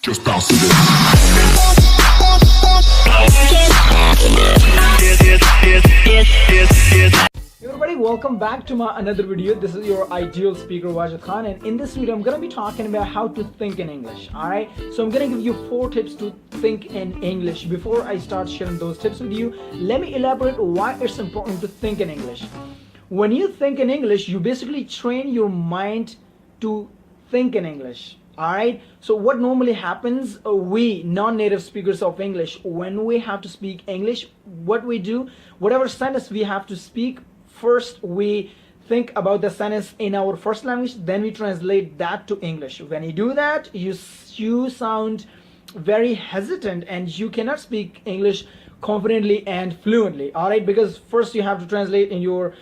Just bounce to this. Hey everybody, welcome back to my another video. This is your ideal speaker Wajid Khan, and in this video I'm gonna be talking about how to think in English. Alright, so I'm gonna give you 4 tips to think in English. Before I start sharing those tips with you, let me elaborate why it's important to think in English. When you think in English, you basically train your mind to think in English. Alright, so what normally happens, we non-native speakers of English, when we have to speak English, what we do, whatever sentence we have to speak, first we think about the sentence in our first language, then we translate that to English. When you do that, you sound very hesitant and you cannot speak English confidently and fluently. Alright, because first you have to translate in your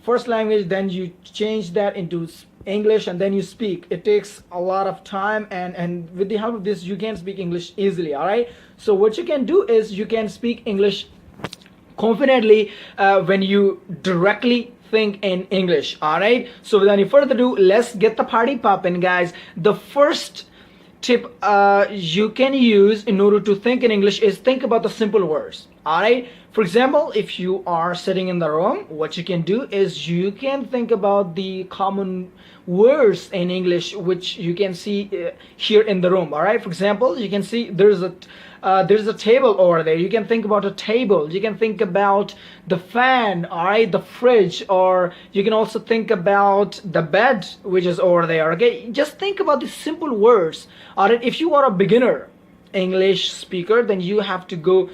first language, then you change that into English, and then you speak. It takes a lot of time, and with the help of this you can speak English easily. All right, so what you can do is you can speak English confidently when you directly think in English. All right, so without any further ado, let's get the party popping, guys. The first tip you can use in order to think in English is think about the simple words. Alright, for example, if you are sitting in the room, what you can do is you can think about the common words in English which you can see here in the room. Alright, for example, you can see there's a table over there. You can think about a table. You can think about the fan, alright, the fridge, or you can also think about the bed which is over there. Okay, just think about the simple words. Alright, if you are a beginner English speaker, then you have to go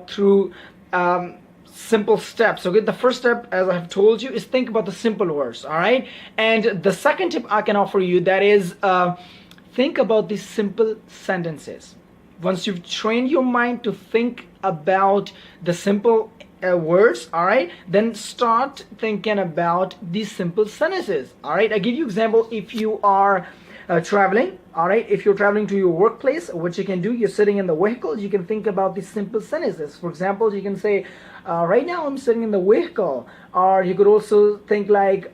through simple steps. Okay, the first step, as I have told you, is think about the simple words. All right, and the second tip I can offer you, that is think about the simple sentences. Once you've trained your mind to think about the simple words, all right, then start thinking about these simple sentences. All right, I give you example. If you are traveling, all right, if you're traveling to your workplace, what you can do, you're sitting in the vehicle, you can think about these simple sentences. For example, you can say, right now I'm sitting in the vehicle. Or you could also think like,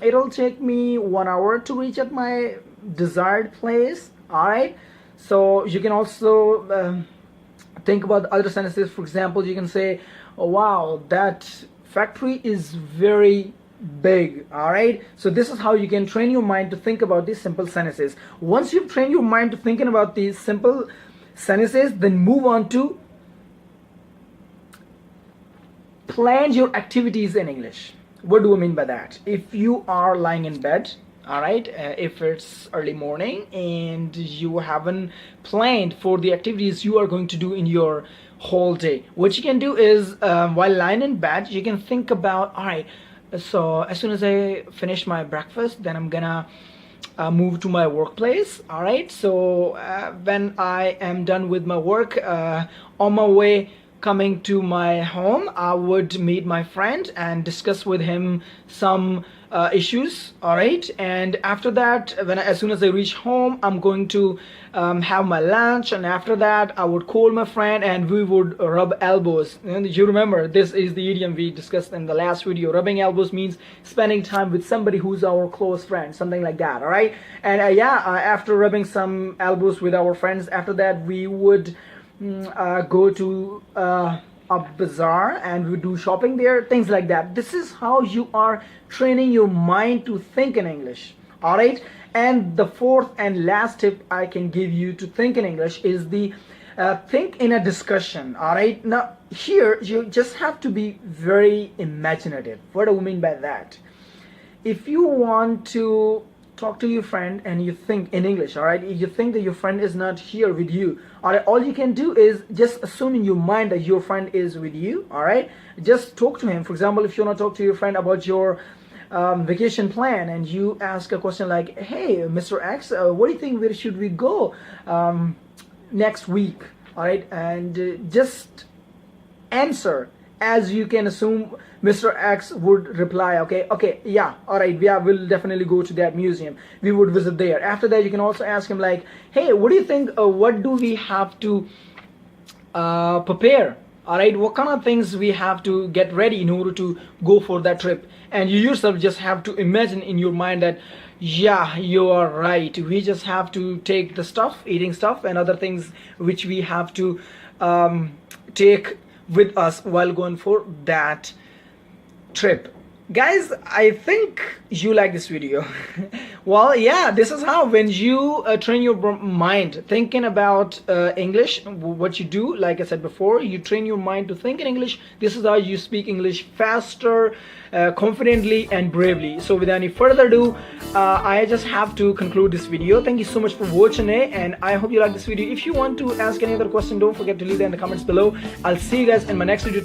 it'll take me 1 hour to reach at my desired place. All right, so you can also think about other sentences. For example, you can say, oh, wow, that factory is very big. All right, so this is how you can train your mind to think about these simple sentences. Once you've trained your mind to thinking about these simple sentences, then move on to plan your activities in English. What do I mean by that? If you are lying in bed, all right, if it's early morning and you haven't planned for the activities you are going to do in your whole day, what you can do is while lying in bed, you can think about, all right, so as soon as I finish my breakfast, then I'm gonna move to my workplace. All right, so when I am done with my work, on my way coming to my home, I would meet my friend and discuss with him some issues. All right, and after that, as soon as I reach home, I'm going to have my lunch, and after that I would call my friend and we would rub elbows. And you remember, this is the idiom we discussed in the last video. Rubbing elbows means spending time with somebody who's our close friend, something like that. All right, and after rubbing some elbows with our friends, after that we would go to a bazaar and we do shopping there, things like that. This is how you are training your mind to think in English. All right, and the fourth and last tip I can give you to think in English is the think in a discussion. All right, now here you just have to be very imaginative. What do I mean by that? If you want to talk to your friend and you think in English, all right, you think that your friend is not here with you, all right, all you can do is just assume in your mind that your friend is with you. All right, just talk to him. For example, if you want to talk to your friend about your vacation plan, and you ask a question like, hey, Mr. X, what do you think, where should we go next week? All right, and just answer as you can assume Mr. X would reply, okay, yeah, all right, yeah, we'll definitely go to that museum. We would visit there. After that, you can also ask him like, hey, what do you think, what do we have to prepare All right, what kind of things we have to get ready in order to go for that trip? And you yourself just have to imagine in your mind that, yeah, you are right, we just have to take the stuff, eating stuff and other things which we have to take with us while going for that trip. Guys, I think you like this video. Well, yeah, this is how when you train your mind thinking about English, what you do, like I said before, you train your mind to think in English. This is how you speak English faster, confidently and bravely. So without any further ado, I just have to conclude this video. Thank you so much for watching it, and I hope you like this video. If you want to ask any other question, don't forget to leave that in the comments below. I'll see you guys in my next video.